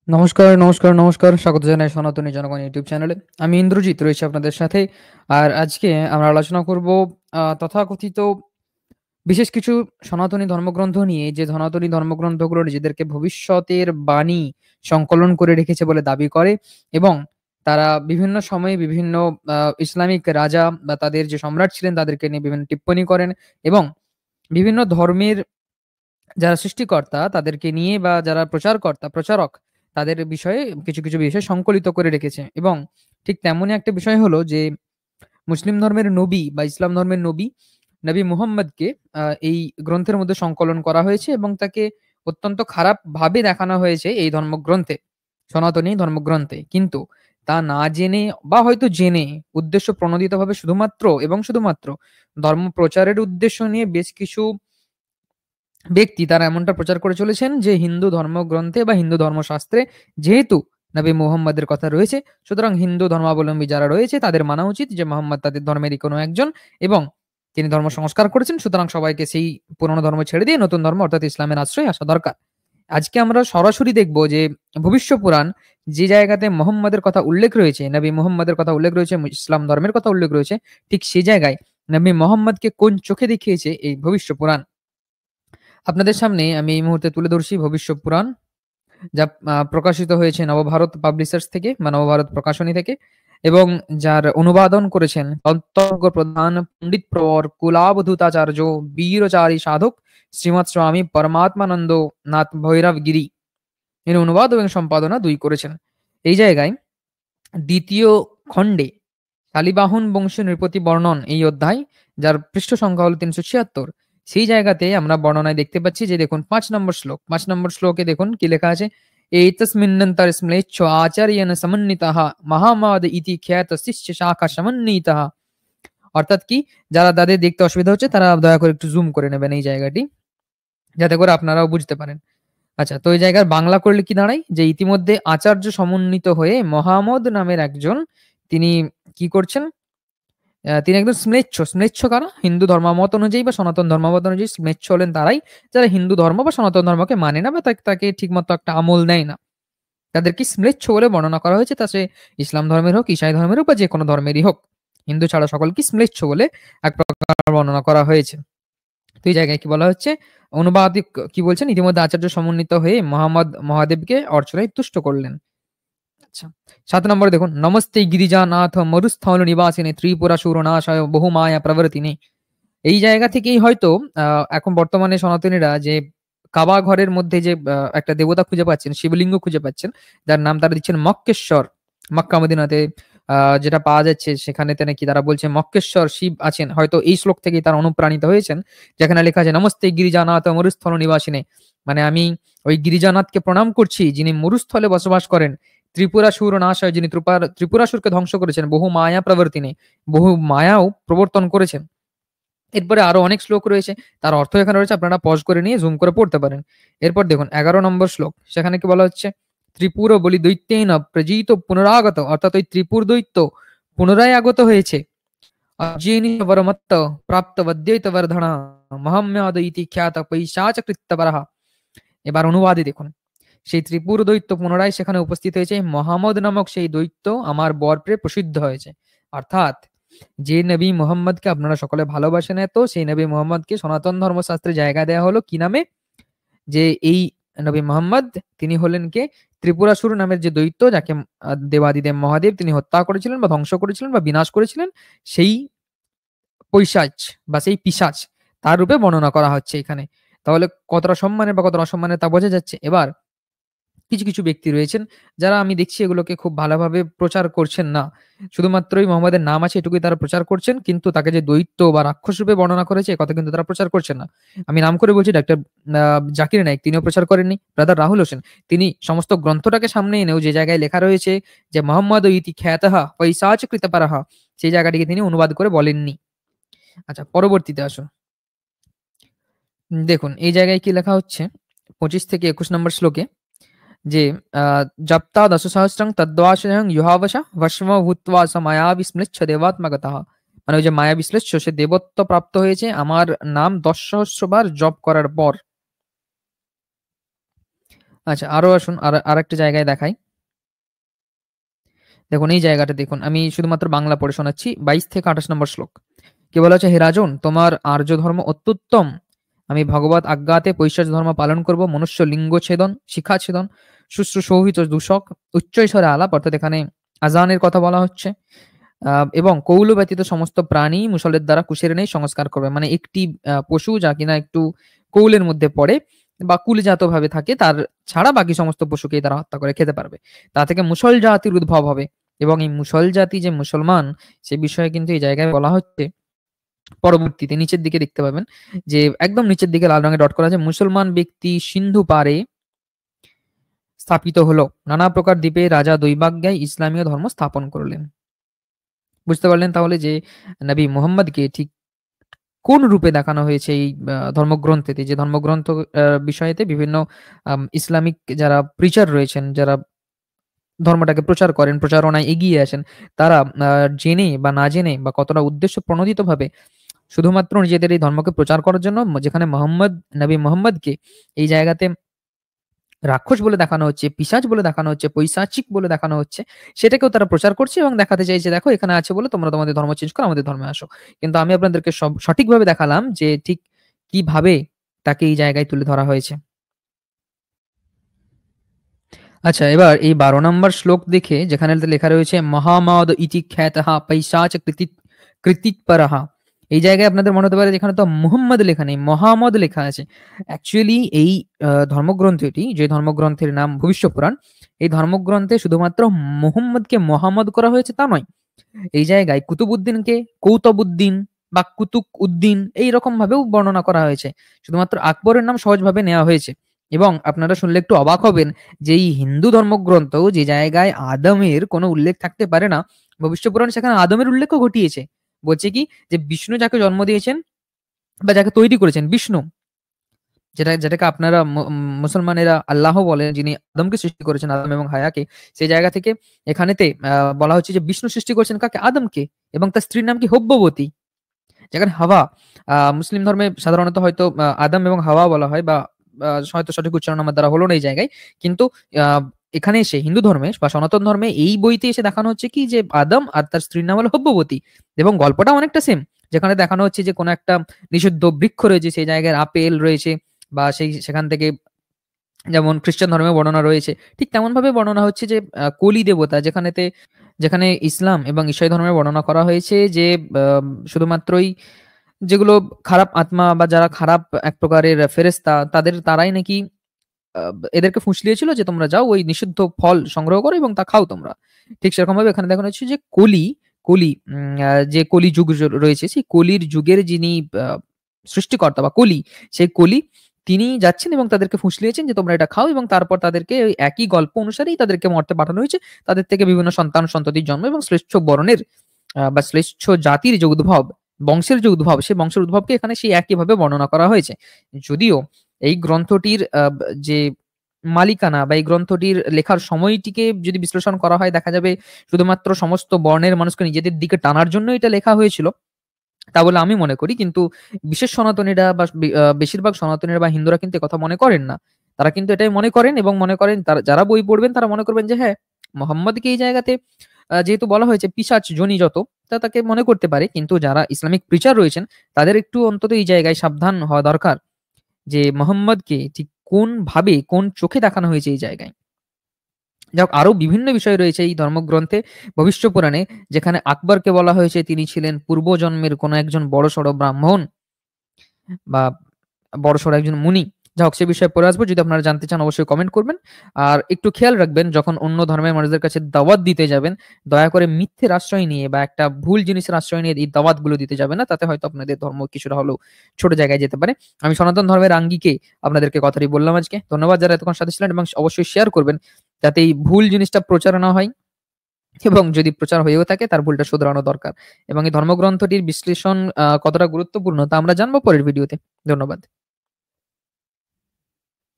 নমস্কার, নমস্কার, নমস্কার। স্বাগত জানাই সনাতনী জনগণ ইউটিউব চ্যানেলে। আমি ইন্দ্রজিৎ রয়েছি আপনাদের সাথে। আর আজকে আমরা আলোচনা করব তথাকথিত বিশেষ কিছু সনাতনী ধর্মগ্রন্থ নিয়ে, যে সনাতনী ধর্মগ্রন্থগুলো নিজেদেরকে ভবিষ্যতের বাণী সংকলন করে রেখেছে বলে দাবি করে এবং তারা বিভিন্ন সময়ে বিভিন্ন ইসলামিক রাজা বা তাদের যে সম্রাট ছিলেন তাদেরকে নিয়ে বিভিন্ন টিপ্পনী করেন এবং বিভিন্ন ধর্মের যারা সৃষ্টিকর্তা তাদেরকে নিয়ে বা যারা প্রচারকর্তা, প্রচারক তাদের বিষয়ে কিছু, কিছু বিষয় সংকলিত করে রেখেছে এবং ঠিক তেমনই একটা বিষয় হলো যে মুসলিম ধর্মের নবী বা ইসলাম ধর্মের নবী, নবী মুহাম্মদকে এই গ্রন্থের মধ্যে সংকলন করা হয়েছে এবং তাকে অত্যন্ত খারাপভাবে দেখানো হয়েছে এই ধর্মগ্রন্থে, সনাতনী ধর্মগ্রন্থে। কিন্তু তা না জেনে বা হয়তো জেনে উদ্দেশ্য প্রণোদিতভাবে শুধুমাত্র এবং শুধুমাত্র ধর্ম প্রচারের উদ্দেশ্য নিয়ে বেশ কিছু ব্যক্তি তারা এমনটা প্রচার করে চলেছেন যে হিন্দু ধর্মগ্রন্থে বা হিন্দু ধর্মশাস্ত্রে যেহেতু নবী মুহাম্মাদের কথা রয়েছে, সুতরাং হিন্দু ধর্মাবলম্বী যারা রয়েছে তাদের মানা উচিত যে মোহাম্মদ তাদের ধর্মেরই কোনো একজন এবং তিনি ধর্ম সংস্কার করেছেন, সুতরাং সবাইকে সেই পুরনো ধর্ম ছেড়ে দিয়ে নতুন ধর্ম অর্থাৎ ইসলামের আশ্রয়ে আসা দরকার। আজকে আমরা সরাসরি দেখব যে ভবিষ্য পুরাণ যে জায়গাতে মোহাম্মদের কথা উল্লেখ রয়েছে, নবী মুহাম্মদের কথা উল্লেখ রয়েছে, ইসলাম ধর্মের কথা উল্লেখ রয়েছে, ঠিক সেই জায়গায় নবী মোহাম্মদকে কোন চোখে দেখিয়েছে এই ভবিষ্য পুরাণ। আপনাদের সামনে আমি এই মুহূর্তে তুলে ধরছি ভবিষ্য পুরাণ, যা প্রকাশিত হয়েছে নবভারত পাবলিশার্স থেকে বা নবভারত প্রকাশনী থেকে এবং যার অনুবাদন করেছেন তন্ত্রজ্ঞ প্রধান পণ্ডিত প্রবর কুলাবধূতাচার্য বীরচারী সাধক শ্রীমৎ স্বামী পরমাত্মানন্দ নাথ ভৈরব গিরি। এর অনুবাদ এবং সম্পাদনা দুই করেছেন। এই জায়গায় দ্বিতীয় খণ্ডে শালিবাহন বংশী নৃপতি বর্ণন এই অধ্যায়, যার পৃষ্ঠ সংখ্যা হলো ৩৭৬, সেই জায়গাতে আমরা বর্ণনায় দেখতে পাচ্ছি যে দেখুন ৫ নম্বর শ্লোক, ৫ নম্বর শ্লোকে দেখুন কি লেখা আছে। এইতস্মিন্নন্তর স্ম্লেচ্ছ আচার্যেন সমন্বিতঃ মহামাদ ইতি খ্যাত শিষ্য শাখা সমন্বিতঃ। অর্থাৎ কি, যারা তাদের দেখতে অসুবিধা হচ্ছে তারা দয়া করে একটু জুম করে নেবেন এই জায়গাটি, যাতে করে আপনারাও বুঝতে পারেন। আচ্ছা, তো এই জায়গার বাংলা করলে কি দাঁড়ায় যে ইতিমধ্যে আচার্য সমন্বিত হয়ে মহামদ নামের একজন তিনি কি করছেন, তিনি একদম স্ম্লেচ্ছ। স্ম্লেচ্ছ কারা? হিন্দু ধর্মমত অনুযায়ী বা সনাতন ধর্মমত অনুযায়ী স্ম্লেচ্ছ হলেন তারাই যারা হিন্দু ধর্ম বা সনাতন ধর্মকে মানে না বা তাকে ঠিকমতো একটা আমল দেয় না। তাদেরকে স্ম্লেচ্ছ বলে বর্ণনা করা হয়েছে, তা সে ইসলাম ধর্মের হোক, ঈসাই ধর্মের হোক বা যে কোনো ধর্মেরই হোক। হিন্দু ছাড়া সকলকে স্ম্লেচ্ছ বলে এক প্রকার বর্ণনা করা হয়েছে। তো এই জায়গায় কি বলা হচ্ছে, অনুবাদিক কি বলছেন, ইতিমধ্যে আচার্য সমন্বিত হয়ে মোহাম্মদ মহাদেবকে অর্চনায় তুষ্ট করলেন। আচ্ছা, ৭ নম্বরে দেখুন, নমস্তে গিরিজানাথ মরুস্থল নিবাসিনী ত্রিপুরাসুর নাশায় বহু মায়া প্রবর্তিনী। এই জায়গা থেকেই হয়তো এখন বর্তমানে সনাতনীরা যে কাবা ঘরের মধ্যে যে একটা দেবতা খুঁজে পাচ্ছেন, শিবলিঙ্গ খুঁজে পাচ্ছেন, যার নাম তারা দিচ্ছেন মক্কেশ্বর। মক্কা মদিনাতে যেটা পাওয়া যাচ্ছে সেখানে নাকি তারা বলছে মক্কেশ্বর শিব আছেন, হয়তো এই শ্লোক থেকেই তারা অনুপ্রাণিত হয়েছেন, যেখানে লেখা আছে নমস্তে গিরিজানাথ মরুস্থল নিবাসিনী। মানে আমি ওই গিরিজানাথকে প্রণাম করছি যিনি মরুস্থলে বসবাস করেন, ত্রিপুরাসুর নাশয়, যিনি ত্রিপুরাসুরকে ধ্বংস করেছেন, বহু মায়া প্রবর্তিনী, বহু মায়াও প্রবর্তন করেছেন। এরপরে আরো অনেক শ্লোক রয়েছে, তার অর্থ এখানে রয়েছে, আপনারা পজ করে নিয়ে জুম করে পড়তে পারেন। এরপর দেখুন 11 নম্বর শ্লোক, সেখানে কি বলা হচ্ছে, ত্রিপুর বলি দৈত্যেন প্রজিত পুনরাগত, অর্থাৎ ওই ত্রিপুর দৈত্য পুনরায় আগত হয়েছে। অজ্ঞেনি বরমত্ত প্রাপ্ত বদ্যৈত বর্ধনা মহাম্যাদ ইতি খ্যাত পৈশাচ কৃত্যবরহ। এবার অনুবাদে দেখুন, সেই ত্রিপুর দৈত্য পুনরায় সেখানে উপস্থিত হয়েছে, মোহাম্মদ নামক সেই দৈত্য আমার বরপ্রে প্রসিদ্ধ হয়েছে। অর্থাৎ যে নবী মুহাম্মদকে আপনারা সকলে ভালোবাসেন এত, সেই নবী মুহাম্মদকে সনাতন ধর্মশাস্ত্রে জায়গা দেওয়া হলো কি নামে, যে এই নবী মুহাম্মদ তিনি হলেন কে, ত্রিপুরাসুর নামের যে দৈত্য, যাকে দেবাদিদেব মহাদেব তিনি হত্যা করেছিলেন বা ধ্বংস করেছিলেন বা বিনাশ করেছিলেন, সেই পৈশাচ বা সেই পিশাচ তার রূপে বর্ণনা করা হচ্ছে এখানে। তাহলে কতটা সম্মানের বা কতটা অসম্মানের তা বোঝা যাচ্ছে। এবার কিছু, কিছু ব্যক্তি রয়েছেন যারা আমি দেখছি এগুলোকে খুব ভালোভাবে প্রচার করছেন না। শুধুমাত্রই মোহাম্মদের নাম আছে এটুকুই তারা প্রচার করছেন, কিন্তু তাকে যে দৈত্য বা রাক্ষস রূপে বর্ণনা করেছে একথা কিন্তু তারা প্রচার করছেন না। আমি নাম করে বলছি ডাক্তার জাকির নায়েক, তিনিও প্রচার করেননি। ব্রাদার রাহুল হোসেন, তিনি সমস্ত গ্রন্থটাকে সামনে এনেও যে জায়গায় লেখা রয়েছে যে মোহাম্মদ ইতি খ্যাতঃ পৈশাচ কৃতপরঃ, সেই জায়গাটিকে তিনি অনুবাদ করে বলেননি। আচ্ছা, পরবর্তীতে আসুন। দেখুন এই জায়গায় কি লেখা হচ্ছে ২৫ থেকে ২১ নম্বর শ্লোকে, যে জপ্তা দশসহস্রং তদ্বাশয়ং ইহাবশা ভস্ম ভূত্বা স মায়া বিস্মৃচ্ছ দেবাত্মগতঃ। মানে ওই যে মায়া বিশ্লেষ্য, সে দেবত্ব প্রাপ্ত হয়েছে আমার নাম ১০ সহস্র বার জপ করার পর। আচ্ছা, আরো আসুন আরেকটা জায়গায় দেখাই। দেখুন এই জায়গাটা দেখুন, আমি শুধুমাত্র বাংলা পড়ে শোনাচ্ছি 22 থেকে 28 নম্বর শ্লোক। কি বলা হচ্ছে, হে রাজন, তোমার আর্য ধর্ম অত্যুত্তম। আমি ভগবত আজ্ঞাতে পৈশাচ ধর্ম পালন করব। মনুষ্য লিঙ্গ ছেদন, শিখা ছেদন, শুশ্রূষোহিত দূষক, উচ্চ স্বরে আলাপ, অর্থাৎ এখানে আজানের কথা বলা হচ্ছে। এবং কৌল ব্যতীত সমস্ত প্রাণী মুষলের দ্বারা কুশের নেই সংস্কার করবে। মানে একটি পশু যা কিনা একটু কৌলের মধ্যে পড়ে বা কুলজাত ভাবে থাকে, তার ছাড়া বাকি সমস্ত পশুকে তারা হত্যা করে খেতে পারবে। তা থেকে মুসল জাতির উদ্ভব হবে। এবং এই মুসল জাতি যে মুসলমান, সে বিষয়ে কিন্তু এই জায়গায় বলা হচ্ছে পরবর্তীতে নিচের দিকে দেখতে পাবেন যে একদম নিচের দিকে লাল রঙে ডট করা আছে, মুসলমান ব্যক্তি সিন্ধু পারে স্থাপিত হলো, নানা প্রকার দ্বীপে রাজা দৈবাজ্ঞায় ইসলামীয় ধর্ম স্থাপন করলেন। বুঝতে পারলেন তাহলে যে নবী মুহাম্মদকে ঠিক কোন রূপে দেখানো হয়েছে এই ধর্মগ্রন্থেতে, যে ধর্মগ্রন্থ বিষয়েতে বিভিন্ন ইসলামিক যারা প্রিচার রয়েছেন, যারা ধর্মটাকে প্রচার করেন, প্রচারণায় এগিয়ে আসেন, তারা জেনে বা না জেনে বা কতটা উদ্দেশ্য প্রণোদিতভাবে শুধুমাত্র নিজেদের এই ধর্মকে প্রচার করার জন্য, যেখানে নবী মোহাম্মদকে এই জায়গাতে রাক্ষস বলে দেখানো হচ্ছে, পিশাচ বলে দেখানো হচ্ছে, পৈশাচিক বলে দেখানো হচ্ছে, সেটাকেও তারা প্রচার করছে এবং দেখাতে চাইছে, দেখো এখানে আছে বলে তোমরা তোমাদের ধর্ম চেঞ্জ করো, আমাদের ধর্মে আসো। কিন্তু আমি আপনাদেরকে সব সঠিকভাবে দেখালাম যে ঠিক কিভাবে তাকে এই জায়গায় তুলে ধরা হয়েছে। আচ্ছা, এবার এই 12 নম্বর শ্লোক দেখে যেখানে লেখা রয়েছে মহামদ ইতি খ্যাতহা পৈশাচ কৃতিপরহা, এই জায়গায় আপনাদের মনে হতে পারে যেখানে তো মুহাম্মদ লেখা নেই, মহামদ লেখা আছে। অ্যাকচুয়ালি এই ধর্মগ্রন্থটি, যে ধর্মগ্রন্থের নাম ভবিষ্য পুরাণ, এই ধর্মগ্রন্থে শুধুমাত্র মুহাম্মদকে মহাম্মদ করা হয়েছে তা নয়, এই জায়গায় কুতুবউদ্দিনকে কৌতবউদ্দিন বা কুতুক উদ্দিন এইরকম ভাবেও বর্ণনা করা হয়েছে। শুধুমাত্র আকবরের নাম সহজভাবে নেওয়া হয়েছে। এবং আপনারা শুনলে একটু অবাক হবেন যে এই হিন্দু ধর্মগ্রন্থ যে জায়গায় আদমের কোনো উল্লেখ থাকতে পারে না, ভবিষ্য পুরাণ সেখানে আদমের উল্লেখও ঘটিয়েছে। বলছে কি, যে বিষ্ণু যাকে জন্ম দিয়েছেন বা যাকে তৈরি করেছেন, বিষ্ণু, যেটাকে আপনারা মুসলমানেরা আল্লাহ বলেন, যিনি আদমকে সৃষ্টি করেছেন, আদম এবং হায়াকে, সেই জায়গা থেকে এখানেতে বলা হচ্ছে যে বিষ্ণু সৃষ্টি করেছেন কাকে, আদমকে, এবং তার স্ত্রীর নাম কি হব্যবতী, যেখানে হাওয়া, মুসলিম ধর্মে সাধারণত হয়তো আদম এবং হাওয়া বলা হয়, বা হয়তো সঠিক উচ্চারণ আমার দ্বারা হলো না এই জায়গায়, কিন্তু এখানে এসে হিন্দু ধর্মে বা সনাতন ধর্মে এই বইতে এসে দেখানো হচ্ছে কি, যে আদম আর তার স্ত্রীর নাম হলো হব্যবতী, এবং গল্পটা অনেকটা সেম। যেখানে দেখানো হচ্ছে যে কোনো একটা নিষিদ্ধ বৃক্ষ রয়েছে, সেই জায়গায় আপেল রয়েছে, বা সেখান থেকে, যেমন খ্রিস্টান ধর্মে বর্ণনা রয়েছে, ঠিক তেমন ভাবে বর্ণনা হচ্ছে যে কলি দেবতা, যেখানে ইসলাম এবং ঈসাই ধর্মের বর্ণনা করা হয়েছে যে শুধুমাত্রই যেগুলো খারাপ আত্মা বা যারা খারাপ এক প্রকারের ফেরেশতা, তারাই নাকি এদেরকে ফুঁসলিয়েছিল যে তোমরা যাও ওই নিষিদ্ধ ফল সংগ্রহ করো এবং তা খাও তোমরা। ঠিক সেরকম ভাবে এখানে দেখানো হচ্ছে যে যে কলি যুগ রয়েছে, সেই কলির যুগের যিনি সৃষ্টিকর্তা বা কলি, সেই কলি তিনি যাচ্ছেন এবং তাদেরকে ফুঁসলিয়েছেন যে তোমরা এটা খাও, এবং তারপর তাদেরকে ওই একই গল্প অনুসারেই তাদেরকে মর্তে পাঠানো হয়েছে। তাদের থেকে বিভিন্ন সন্তান সন্ততির জন্ম এবং শ্লেষ্ঠ বর্ণের বা শ্লেষ্ঠ জাতির যে উদ্ভব, বংশের যে উদ্ভব, সেই বংশের উদ্ভবকে এখানে সেই একইভাবে বর্ণনা করা হয়েছে। যদিও এই গ্রন্থটির যে মালিকানা বা এই গ্রন্থটির লেখার সময়টিকে যদি বিশ্লেষণ করা হয়, দেখা যাবে শুধুমাত্র সমস্ত বর্ণের মানুষকে নিজেদের দিকে টানার জন্য এটা লেখা হয়েছিল, তা বলে আমি মনে করি। কিন্তু বিশেষ সনাতনীরা বা বেশিরভাগ সনাতনীরা বা হিন্দুরা কিন্তু কথা মনে করেন না। তারা কিন্তু এটাই মনে করেন, এবং মনে করেন তারা যারা বই পড়বেন তারা মনে করবেন যে হ্যাঁ, মোহাম্মদকে এই জায়গাতে যেহেতু বলা হয়েছে পিশাচ যোনি যত, তা তাকে মনে করতে পারে। কিন্তু যারা ইসলামিক প্রিচার রয়েছেন, তাদের একটু অন্তত এই জায়গায় সাবধান হওয়া দরকার যে মোহাম্মদকে ঠিক কোন ভাবে, কোন চোখে দেখানো হয়েছে এই জায়গায়। যাই হোক, আরো বিভিন্ন বিষয় রয়েছে এই ধর্মগ্রন্থে, ভবিষ্য পুরাণে, যেখানে আকবরকে বলা হয়েছে তিনি ছিলেন পূর্বজন্মের কোনো একজন বড়সড় ব্রাহ্মণ বা বড়সড় একজন মুনি। যাই হোক, সে বিষয়ে পরে আসবো। যদি আপনারা জানতে চান অবশ্যই কমেন্ট করবেন। আর একটু খেয়াল রাখবেন, যখন অন্য ধর্মের মানুষদের কাছে দাওয়াত দিতে যাবেন, দয়া করে মিথ্যের আশ্রয় নিয়ে বা একটা ভুল জিনিসের আশ্রয় নিয়ে এই দাওয়াতগুলো দিতে যাবেন না। তাতে হয়তো আপনাদের ধর্ম কিছুটা হলেও ছোট জায়গায় যেতে পারে। আমি সনাতন ধর্মের আঙ্গিকে আপনাদেরকে কথাটি বললাম আজকে। ধন্যবাদ যারা এতক্ষণ সাথে ছিলেন, এবং অবশ্যই শেয়ার করবেন যাতে এই ভুল জিনিসটা প্রচার না হয়, এবং যদি প্রচার হয়েও থাকে তার ভুলটা শুধরানো দরকার। এবং এই ধর্মগ্রন্থটির বিশ্লেষণ কতটা গুরুত্বপূর্ণ তা আমরা জানবো পরের ভিডিওতে। ধন্যবাদ।